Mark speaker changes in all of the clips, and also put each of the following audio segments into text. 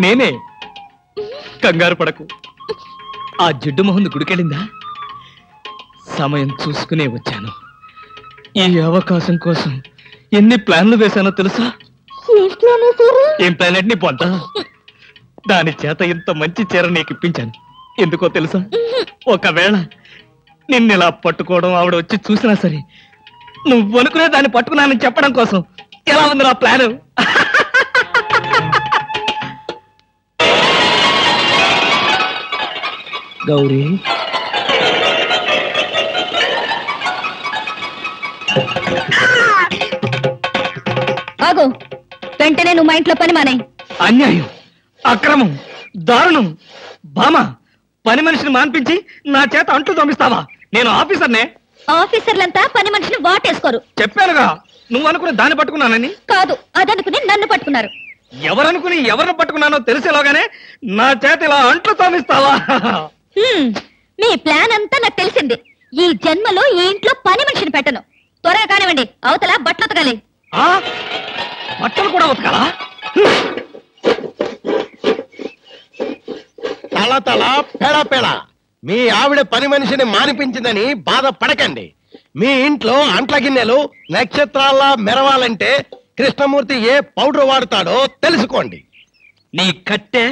Speaker 1: నేనే. కంగారు పడకు. ఆ జిడ్డు మొహంది గుడికెళ్ళిందా? సమయం చూసుకునే వచ్చాను. ఈ అవకాశం కోసం ఎన్ని ప్లాన్లు వేశానో తెలుసా? ఏం ప్లాన్ అంటే నీ పొంత? దాని చేత ఇంత మంచి చీర నీకు ఇప్పించాను. ఎందుకో తెలుసా? ఒకవేళ నిన్నెలా పట్టుకోవడం ఆవిడ వచ్చి చూసినా సరే నువ్వు అనుకునే దాన్ని పట్టుకున్నానని చెప్పడం కోసం. ఎలా ఉంది నా ప్లాను? గౌరీ,
Speaker 2: ఆగు. వెంటనే నువ్వు మా ఇంట్లో పని మానే.
Speaker 1: అన్యాయం, అక్రమం, దారుణం. బామ, పని మనిషిని మాన్పించి నా చేత అంటూ తోమిస్తావా? నేను ఆఫీసర్నే.
Speaker 2: ఆఫీసర్లంతా పని మనిషిని వాటేసుకోరు.
Speaker 1: చెప్పానుగా, నువ్వు అనుకుని దాన్ని పట్టుకున్నానని.
Speaker 2: కాదు, అదనుకుని నన్ను పట్టుకున్నారు.
Speaker 1: ఎవరనుకుని ఎవరిని పట్టుకున్నానో తెలిసేలోగానే నా చేత ఇలా అంట్లు తోమిస్తావా?
Speaker 2: మీ ప్లాన్ అంతా నాకు తెలిసింది. ఈ జన్మలో ఈ ఇంట్లో పని మనిషిని పెట్టను. త్వరగా కానివ్వండి, అవతల బట్టలు ఉతకాలి.
Speaker 1: బట్టలు కూడా ఉతకాలా?
Speaker 3: తల తల పెడ పెడ. మీ ఆవిడ పని మనిషిని మానిపించిందని బాధపడకండి. మీ ఇంట్లో అంట్ల గిన్నెలు నక్షత్రాల్లా మెరవాలంటే కృష్ణమూర్తి ఏ పౌడర్ వాడతాడో తెలుసుకోండి.
Speaker 1: నీ కట్టె,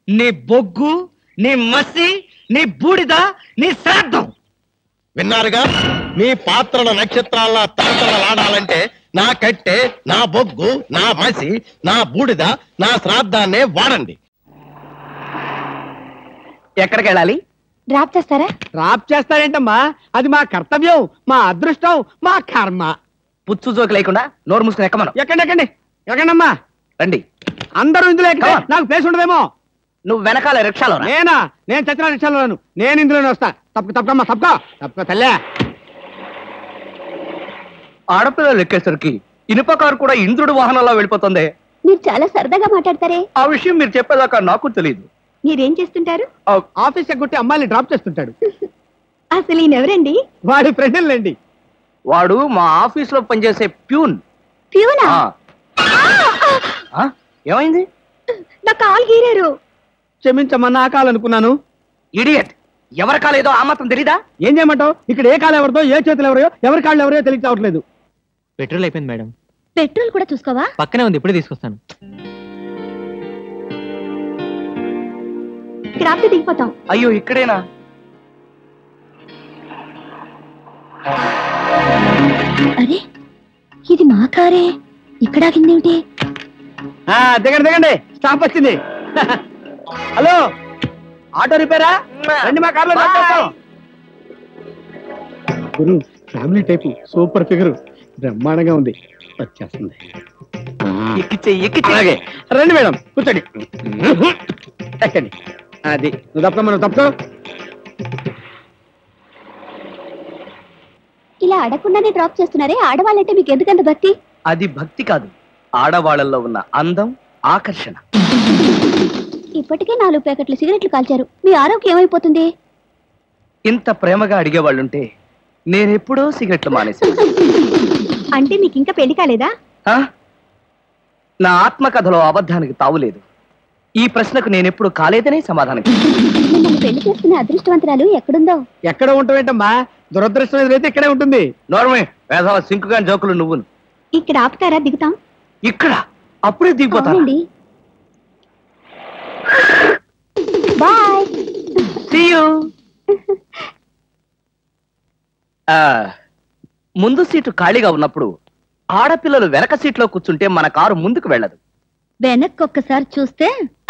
Speaker 1: నీ బొగ్గు, నీ మసి, నీ బూడిద, నీ శ్రాద్ధం.
Speaker 3: విన్నారుగా? మీ పాత్రల నక్షత్రాల్లా తలతలలాడాలంటే నా కట్టె, నా బొగ్గు, నా మసి, నా బూడిద, నా శ్రాద్ధాన్నే వాడండి.
Speaker 1: ఎక్కడికి వెళ్ళాలి?
Speaker 2: డ్రాప్ చేస్తారా?
Speaker 4: డ్రాప్ చేస్తారేంటమ్మా? అది మా కర్తవ్యం, మా అదృష్టం, మా కర్మ.
Speaker 1: పుచ్చు జోకి లేకుండా నోరు మూసుకుని ఎక్కమను.
Speaker 4: ఎక్కండి ఎక్కండమ్మా.
Speaker 1: రండి.
Speaker 4: అందరూ ఇందులో ఎక్కితే నాకు ప్లేస్ ఉండదేమో.
Speaker 1: నువ్వు వెనకాల రిక్షాలో.
Speaker 4: నేను చచ్చిన రిక్షాలోను. నేను ఇందులోనే వస్తా. తప్పకమ్మా, తప్పక తల్లే.
Speaker 1: ఆడపిల్లలు ఎక్కేసరికి ఇనుప కారు కూడా ఇంద్రుడు వాహనంలో వెళ్ళిపోతుంది.
Speaker 2: మీరు చాలా సరదాగా మాట్లాడతారే.
Speaker 1: ఆ విషయం మీరు చెప్పేదాకా నాకు తెలియదు.
Speaker 2: మీరేం చేస్తుంటారు?
Speaker 4: ఆఫీస్ ఎగ్గొట్టి అమ్మాయిని డ్రాప్ చేస్తుంటాడు.
Speaker 2: అసలు ఈయనెవరండి?
Speaker 4: వాడి ఫ్రెండ్లండి.
Speaker 1: వాడు మా ఆఫీస్ లో పనిచేసే ప్యూన్.
Speaker 2: ప్యూనా?
Speaker 1: ఏమైంది?
Speaker 2: నా కాలు గీరారు.
Speaker 4: క్షమించమ్మా, నా కాలనుకున్నాను.
Speaker 1: ఇడియట్, ఎవరి కాలేదో ఆ మాత్రం తెలీదా?
Speaker 4: ఏం చేయమంటావు? ఇక్కడ ఏ కాలు ఎవరిదో, ఏ చేతులు ఎవరో, ఎవరి కాళ్ళు ఎవరో తెలియక రావట్లేదు.
Speaker 1: పెట్రోల్ అయిపోయింది మేడం.
Speaker 2: పెట్రోల్ కూడా చూసుకోవా?
Speaker 1: పక్కనే ఉంది, ఇప్పుడే తీసుకొస్తాను.
Speaker 2: ఇక్కడ ఆపితే దిగిపోతాం.
Speaker 1: అయ్యో, ఇక్కడేనా?
Speaker 2: అరే, ఇది మా కారే. ఇక్కడ ఆగిందేమిటి?
Speaker 4: దిగండి, స్టాప్ వచ్చింది. హలో, ఆటో రిపేరా? రండి, మా కార్లో డ్రాప్ చేస్తాం. గురు, ఫ్యామిలీ టైపు, సూపర్ ఫిగర్, బ్రహ్మాండంగా ఉంది. వచ్చేస్తుంది. అలాగే రండి మేడం, కూర్చోండి. ఎక్కండి. అది నువ్వు తప్ప మనం తప్పుకో.
Speaker 2: ఇలా అడగకుండానే డ్రాప్ చేస్తున్నారే, ఆడవాళ్ళంటే మీకు ఎందుకంత భక్తి?
Speaker 1: అది భక్తి కాదు, ఆడవాళ్ళల్లో ఉన్న అందం, ఆకర్షణ.
Speaker 2: ఇప్పటికే 4 ప్యాకెట్లు సిగరెట్లు కాల్చారు. మీ ఆరోగ్యం ఏమైపోతుంది?
Speaker 1: ఇంత ప్రేమగా అడిగేవాళ్ళుంటే నేనెప్పుడో సిగరెట్లు మానేశాను.
Speaker 2: అంటే మీకు ఇంకా పెళ్లి కాలేదా?
Speaker 1: నా ఆత్మకథలో అబద్ధానికి తావులేదు. ఈ ప్రశ్నకు నేనెప్పుడు కాలేదనే సమాధానం.
Speaker 2: మిమ్మల్ని పెళ్లి చేసుకునే అదృష్టవంతురాలు ఎక్కడుందో?
Speaker 4: ఎక్కడ ఉంటావేంటమ్మా? దురదృష్టం ఎదురైతే ఇక్కడే ఉంటుంది.
Speaker 1: నోర్మే, వేసవ సింకుగాని జోకులు నువ్వు.
Speaker 2: ఇక్కడ ఆపుతారా? దిగుతాం.
Speaker 1: ఇక్కడ అప్పుడే దిగిపోతా.
Speaker 2: బాయ్.
Speaker 1: See you. ముందు సీటు ఖాళీగా ఉన్నప్పుడు ఆడపిల్లలు వెనక సీట్లో కూర్చుంటే మన కారు ముందుకు వెళ్ళదు.
Speaker 2: వెనక్కి ఒక్కసారి చూస్తే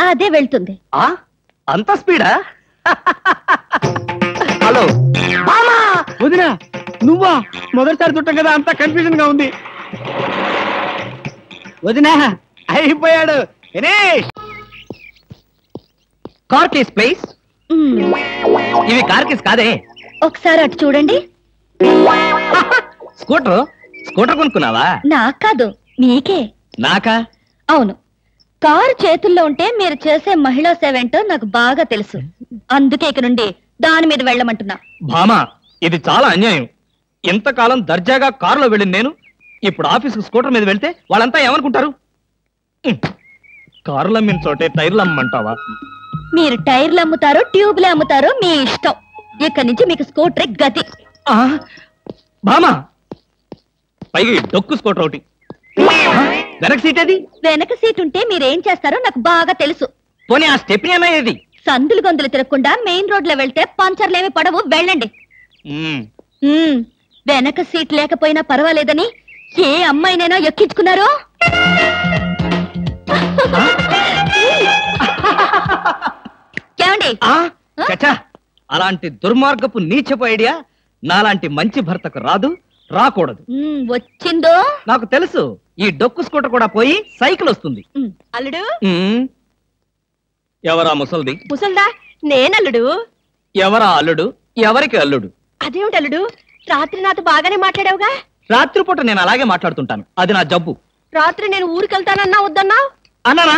Speaker 2: అదే వెళ్తుంది.
Speaker 1: అంత స్పీడా? హలో
Speaker 4: వదినా, నువ్వా? మొదటిసారి చుట్టం కదా, అంతా కన్ఫ్యూజన్ గా ఉంది. వదినా, అయిపోయాడు.
Speaker 1: Car case please. ఇవి కార్ కేస్ కాదే.
Speaker 2: ఒకసారి అటు చూడండి.
Speaker 1: స్కూటర్ కొనుక్కున్నావా?
Speaker 2: నాకు కాదు, మీకే.
Speaker 1: నాకా?
Speaker 2: అవును. కారు చేతుల్లో ఉంటే మీరు చేసే మహిళా సేవ ఏంటో నాకు బాగా తెలుసు. అందుకే ఇక నుండి దాని మీద వెళ్ళమంటున్నా.
Speaker 1: భామా, ఇది చాలా అన్యాయం. ఇంతకాలం దర్జాగా కారులో వెళ్ళింది నేను, ఇప్పుడు ఆఫీస్కి స్కూటర్ మీద వెళ్తే వాళ్ళంతా ఏమనుకుంటారు? కారులు అమ్మిన చోటే టైర్లు అమ్మంటావా?
Speaker 2: మీరు టైర్లు అమ్ముతారో ట్యూబ్లు అమ్ముతారో మీ ఇష్టం. ఇక్కడి నుంచి మీకు స్కూటర్ గతి.
Speaker 1: బామా పైగా ఈ డొక్కు స్కూటర్ ఒకటి. వెనక సీట్ అది.
Speaker 2: వెనక సీట్ ఉంటే మీరేం చేస్తారో నాకు బాగా తెలుసు.
Speaker 1: పోనీ ఆ స్టెప్ని అనేది
Speaker 2: సందులు గొంతులు తిరగకుండా మెయిన్ రోడ్ లో వెళ్తే పంచర్లేమి పడవు, వెళ్ళండి. వెనక సీట్ లేకపోయినా పర్వాలేదని ఏ అమ్మాయినైనా ఎక్కించుకున్నారో? ఏమండి?
Speaker 1: చచ్చా, అలాంటి దుర్మార్గపు నీచపు ఐడియా నాలాంటి మంచి భర్తకు రాదు, రాకూడదు.
Speaker 2: వచ్చిందో
Speaker 1: నాకు తెలుసు. ఈ డొక్కు స్కూటర్ కూడా పోయి సైకిల్ వస్తుంది.
Speaker 2: అల్లుడు.
Speaker 1: ఎవరా ముసల్ది?
Speaker 2: ముసల్దా? నేనల్లుడు.
Speaker 1: ఎవరా అల్లుడు? ఎవరికి అల్లుడు?
Speaker 2: అదేమిటి అల్లుడు, రాత్రి నాతో బాగానే మాట్లాడావుగా?
Speaker 1: రాత్రిపూట నేను అలాగే మాట్లాడుతుంటాను, అది నా జబ్బు.
Speaker 2: రాత్రి నేను ఊరికెళ్తానన్నా వద్దన్నా?
Speaker 1: అన్నానా?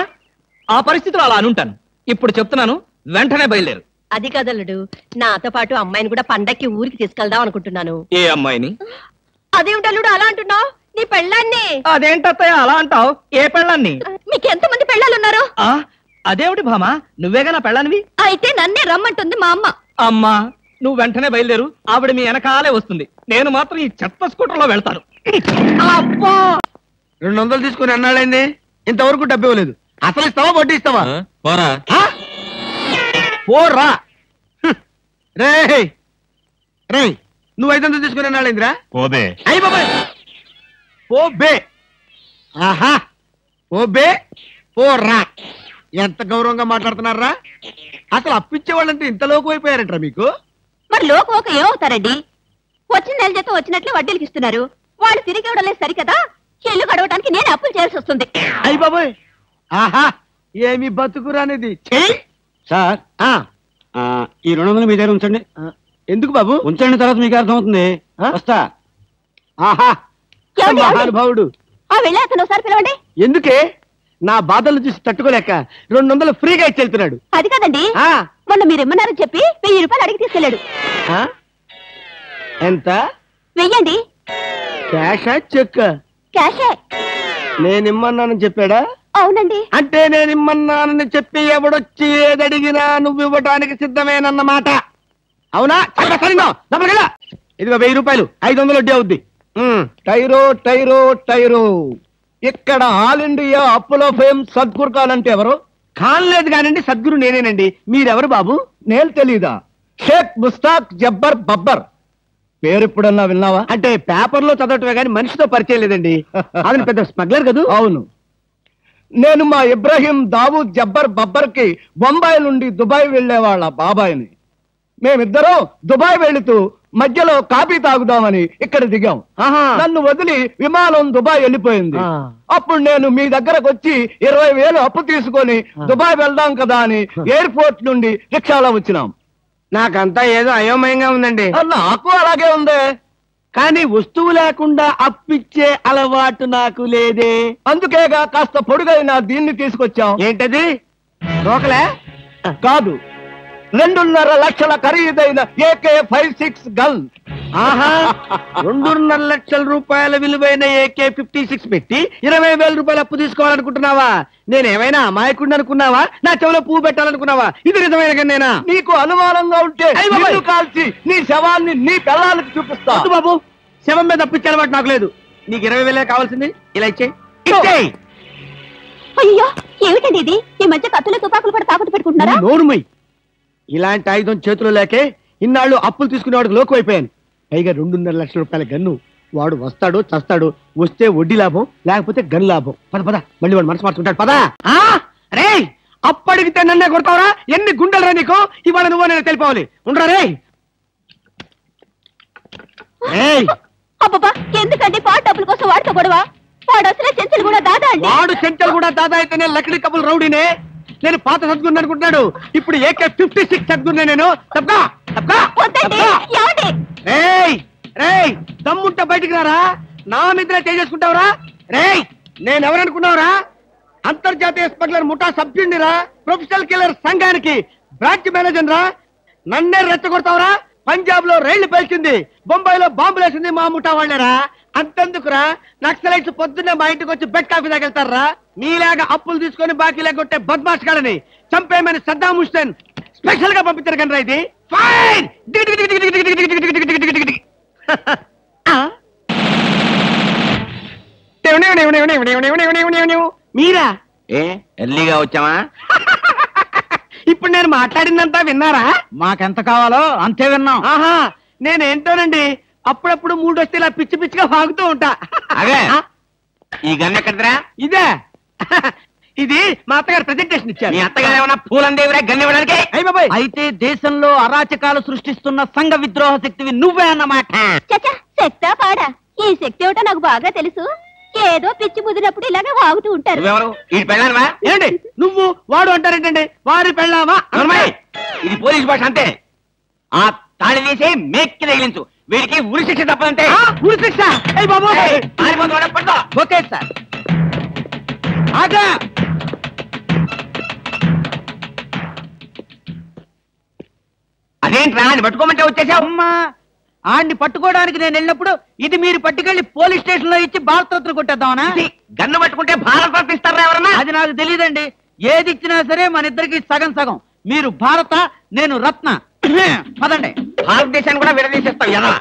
Speaker 1: ఆ పరిస్థితిలో అలా అనుంటాను. ఇప్పుడు చెప్తున్నాను, వెంటనే బయలుదేరు.
Speaker 2: అది కదల్లుడు, నాతో పాటు అమ్మాయిని కూడా పండక్కి ఊరికి తీసుకెళ్దాం అనుకుంటున్నాను.
Speaker 1: ఏ అమ్మాయిని?
Speaker 2: అదేమిటి అల్లుడు అలా అంటున్నావు? నీ పెళ్ళాన్ని.
Speaker 1: అదేంటత్తయ్య అలా అంటావు? ఏ పెళ్ళాన్ని?
Speaker 2: మీకు ఎంతమంది పెళ్ళాలున్నారు?
Speaker 1: అదేమిటి భామా, నువ్వేగా నా పెళ్ళానివి.
Speaker 2: అయితే నన్నే రమ్మంటుంది మా అమ్మ.
Speaker 1: అమ్మా, నువ్వు వెంటనే బయలుదేరు. ఆవిడ మీ వెనకాలే వస్తుంది. నేను మాత్రం ఈ చెత్త స్కూటర్ లో వెళ్తాను.
Speaker 4: 200 తీసుకుని అన్నాళ్ళైంది, ఇంతవరకు డబ్బు ఇవ్వలేదు. అసలు ఇస్తావా వడ్డీ ఇస్తావా? పోరా రే రే, నువ్వు 500 తీసుకుని అన్నాళ్ళైందిరా.
Speaker 3: పోబే.
Speaker 4: అయ్యి బాబాయ్, పోబే. ఆహా, పోబే పోరా. ఎంత గౌరవంగా మాట్లాడుతున్నారా? అసలు అప్పిచ్చే వాళ్ళంటే ఇంత లోకు అయిపోయారంటారా మీకు?
Speaker 2: మరి లోకోక ఏమవుతారండి? వచ్చిన నెల జీతం వచ్చినట్లే వడ్డీలకి ఇస్తున్నారు. వాళ్ళు తిరిగి ఇవ్వడం లేదు సరికదా, ఇల్లు గడవడానికి నేను అప్పులు చేయాల్సి వస్తుంది.
Speaker 4: అయ్యి బాబాయ్, ఆహా, ఏమి బతుకురానిది. సార్, ఈ 200 మీ దగ్గర ఉంచండి. ఎందుకు బాబు? ఉంచండి, తర్వాత మీకు అర్థమవుతుంది. వస్తా. ఆహా, మహానుభావుడు.
Speaker 2: వెళ్ళి అతను ఒకసారి పిలవండి.
Speaker 4: ఎందుకే? నా బాధలు చూసి తట్టుకోలేక 200 ఫ్రీగా ఇచ్చి వెళ్తున్నాడు.
Speaker 2: అది కదండి, మొన్న మీరు ఇమ్మన్నారని చెప్పి 1000 రూపాయలు అడిగి తీసుకెళ్ళాడు.
Speaker 4: ఎంత?
Speaker 2: 1000.
Speaker 4: క్యాషా చెక్?
Speaker 2: క్యాషే.
Speaker 4: నేనిమ్మన్నానని చెప్పాడా?
Speaker 2: అవునండి.
Speaker 4: అంటే నేనిమ్మన్నానని చెప్పి ఎవడొచ్చి ఏదడిగినా నువ్వు ఇవ్వటానికి సిద్ధమేనన్నమాట. అవునా? ఇదిగో 1000 రూపాయలు, 500 వడ్డీ అవుద్ది.
Speaker 3: టైరో టైరో టైరో. ఇక్కడ ఆల్ ఇండియా అప్పులో ఫేమ్ సద్గురు కాలంటే ఎవరు?
Speaker 4: కానలేదు కానండి, సద్గురు నేనేనండి. మీరెవరు బాబు?
Speaker 3: నేను తెలీదా? షేక్ ముస్తాక్ జబ్బర్ బబ్బర్. పేరు ఎప్పుడన్నా విన్నావా?
Speaker 4: అంటే పేపర్లో చదవటమే కానీ మనిషితో పరిచయం లేదండి. అతను పెద్ద స్మగ్లర్ కదూ?
Speaker 3: అవును. నేను మా ఇబ్రాహీం దావూద్ జబ్బర్ బబ్బర్ కి బొంబాయి నుండి దుబాయ్ వెళ్లే వాళ్ళ బాబాయిని. మేమిద్దరం దుబాయ్ వెళుతూ మధ్యలో కాఫీ తాగుదామని ఇక్కడ దిగాం. నన్ను వదిలి విమానం దుబాయ్ వెళ్ళిపోయింది. అప్పుడు నేను మీ దగ్గరకు వచ్చి 20,000 అప్పు తీసుకొని దుబాయ్ వెళ్దాం కదా అని ఎయిర్పోర్ట్ నుండి రిక్షాలో వచ్చినాం.
Speaker 4: నాకంతా ఏదో అయోమయంగా ఉందండి.
Speaker 3: నాకు అలాగే ఉంది.
Speaker 4: కానీ వస్తువు లేకుండా అప్పిచ్చే అలవాటు నాకు లేదే.
Speaker 3: అందుకేగా కాస్త పొడుగైన దీన్ని తీసుకొచ్చాం.
Speaker 4: ఏంటది? రోకలే
Speaker 3: కాదు, 2.5 లక్షల ఖరీదైన AK-56 గన్.
Speaker 4: ఆహా, 2.5 లక్షల రూపాయల విలువైన AK-56 పెట్టి 20,000 రూపాయలు అప్పు తీసుకోవాలనుకుంటున్నావా? నేనేమైనా అమాయకుడిని అనుకున్నావా? నా చెవులో పువ్వు పెట్టాలనుకున్నావా? ఇది నిజమైన గన్నేనా?
Speaker 3: నీకు అనుమానంగా ఉంటే నిన్ను కాల్చి నీ శవాన్ని నీ పిల్లలకి చూపిస్తా.
Speaker 4: బాబు, శవం మీద అప్పిచ్చే అలవాటు నాకు లేదు. నీకు 20,000 కావాల్సింది, ఇలా ఇచ్చేయి.
Speaker 2: అయ్యో, ఏమిటండి ఇది? ఈ మధ్య కత్తులు తుపాకులు కూడా తాకట్టు పెట్టుకుంటున్నారా?
Speaker 4: నోరుమై. ఇలాంటి ఆయుధం చేతిలో లేకే ఇన్నాళ్ళు అప్పులు తీసుకునేవాడికి లోకం అయిపోయాను. పైగా 2.5 లక్షల రూపాయల గన్ను. వాడు వస్తాడు, చస్తాడు. వస్తే వడ్డీ లాభం, లేకపోతే గన్ లాభం. పద పద, మళ్ళీ వాడు మనసు మార్చుకుంటాడు. పదా. రే, అప్పడిగితే నన్నే కొడతావరా? ఎన్ని గుండెలరా నీకు? ఇవాళ నువ్వు నేను తెలిపోవాలి. ఉండరా రే.
Speaker 2: అబ్బబ్బా, ఎందుకండి పాట డబ్బుల కోసం వాడితో గొడవ? వాడు అసలే చెంచలు కూడా దాదా అండి.
Speaker 4: వాడు చెంచలు కూడా దాదా అయితేనే లక్కడి కబుల్ రౌడీనే. నేను పాత సద్గురు అనుకుంటున్నాడు. ఇప్పుడు AK-56 సద్గురునే నేను. దమ్ముంటే బయటికి రారా. నా మీద చేసుకుంటావురా? రేయ్, నేనెవరనుకున్నావురా? అంతర్జాతీయ స్మగ్లర్ ముఠా సభ్యుడిరా. ప్రొఫెషనల్ కిల్లర్ సంఘానికి బ్రాంచ్ మేనేజర్ రా. నన్నే రెచ్చగొడతావురా? పంజాబ్ లో రైళ్లు పేల్చింది, బొంబాయిలో బాంబులేసింది మా ముఠా వాళ్ళేరా. అంతెందుకురా, నక్సలైట్స్ పొద్దున్నే మా ఇంటికి వచ్చి బెడ్ కాఫీ తాగెళ్తారా? మీలాగా అప్పులు తీసుకొని బాకీ లేకొట్టే బద్మాష్ కాడని చంపేయమని సద్దాం హుస్సేన్ స్పెషల్ గా పంపించారు కనరా ఇది. ఫైన్! మీరా?
Speaker 5: ఎర్లీగా వచ్చావా?
Speaker 4: ఇప్పుడు నేను మాట్లాడిందంతా విన్నారా?
Speaker 5: మాకెంత కావాలో అంతే విన్నాం.
Speaker 4: ఆహా, నేనేంటోనండి అప్పుడప్పుడు మూడు వస్తే ఇలా పిచ్చి పిచ్చిగా వాగుతూ ఉంటా.
Speaker 5: అదే ఈ గన్ ఎక్కడరా?
Speaker 4: ఇదే ఇది మా అత్తగారు ప్రెజెంటేషన్ ఇచ్చారు.
Speaker 5: మీ అత్తగారు ఏమన్నా పూలందేవిరా గన్ ఇవ్వడానికి?
Speaker 4: అయ్య బాబాయ్,
Speaker 5: అయితే దేశంలో అరాచకాలు సృష్టిస్తున్న సంఘ విద్రోహ శక్తివి నువ్వే అన్నమాట.
Speaker 2: చచ్చా, శక్తా పాడా? ఈ శక్తి ఏమిటో నాకు బాగా తెలుసు. ఏదో పిచ్చి ముదిరినప్పుడు ఇలాగే వాగుతూ ఉంటారు.
Speaker 5: నువ్వెవరు? ఈ పెళ్ళానవా?
Speaker 4: ఏంటి నువ్వు వాడు అంటారేంటండి? వారి పెళ్ళామా?
Speaker 5: నోర్మయ్, ఇది పోలీస్ భాష అంతే. ఆ తాళి తీసి మేక్కి తగిలించు. వీడికి ఉరి శిక్ష తప్పదంటే.
Speaker 4: ఉరి శిక్ష? అయ్య బాబోయ్,
Speaker 5: పారిపోతున్నాడు, పట్టుకో.
Speaker 4: Okay sir. ఆగా,
Speaker 5: అదేంట్రా అది పట్టుకోమంటే వచ్చేసావు?
Speaker 6: అమ్మా, ఆడిని పట్టుకోవడానికి నేను వెళ్ళినప్పుడు ఇది మీరు పట్టుకెళ్లి పోలీస్ స్టేషన్ లో ఇచ్చి భారతరత్న కొట్టేద్దామనా?
Speaker 5: గన్ను పట్టుకుంటే భారత ఇస్తారా ఎవరన్నా?
Speaker 6: అది నాకు తెలియదండి. ఏది ఇచ్చినా సరే మన ఇద్దరికి సగం సగం. మీరు భారత, నేను రత్న. పదండి.
Speaker 5: భారతదేశాన్ని కూడా విడదీసేస్తావు ఎలా?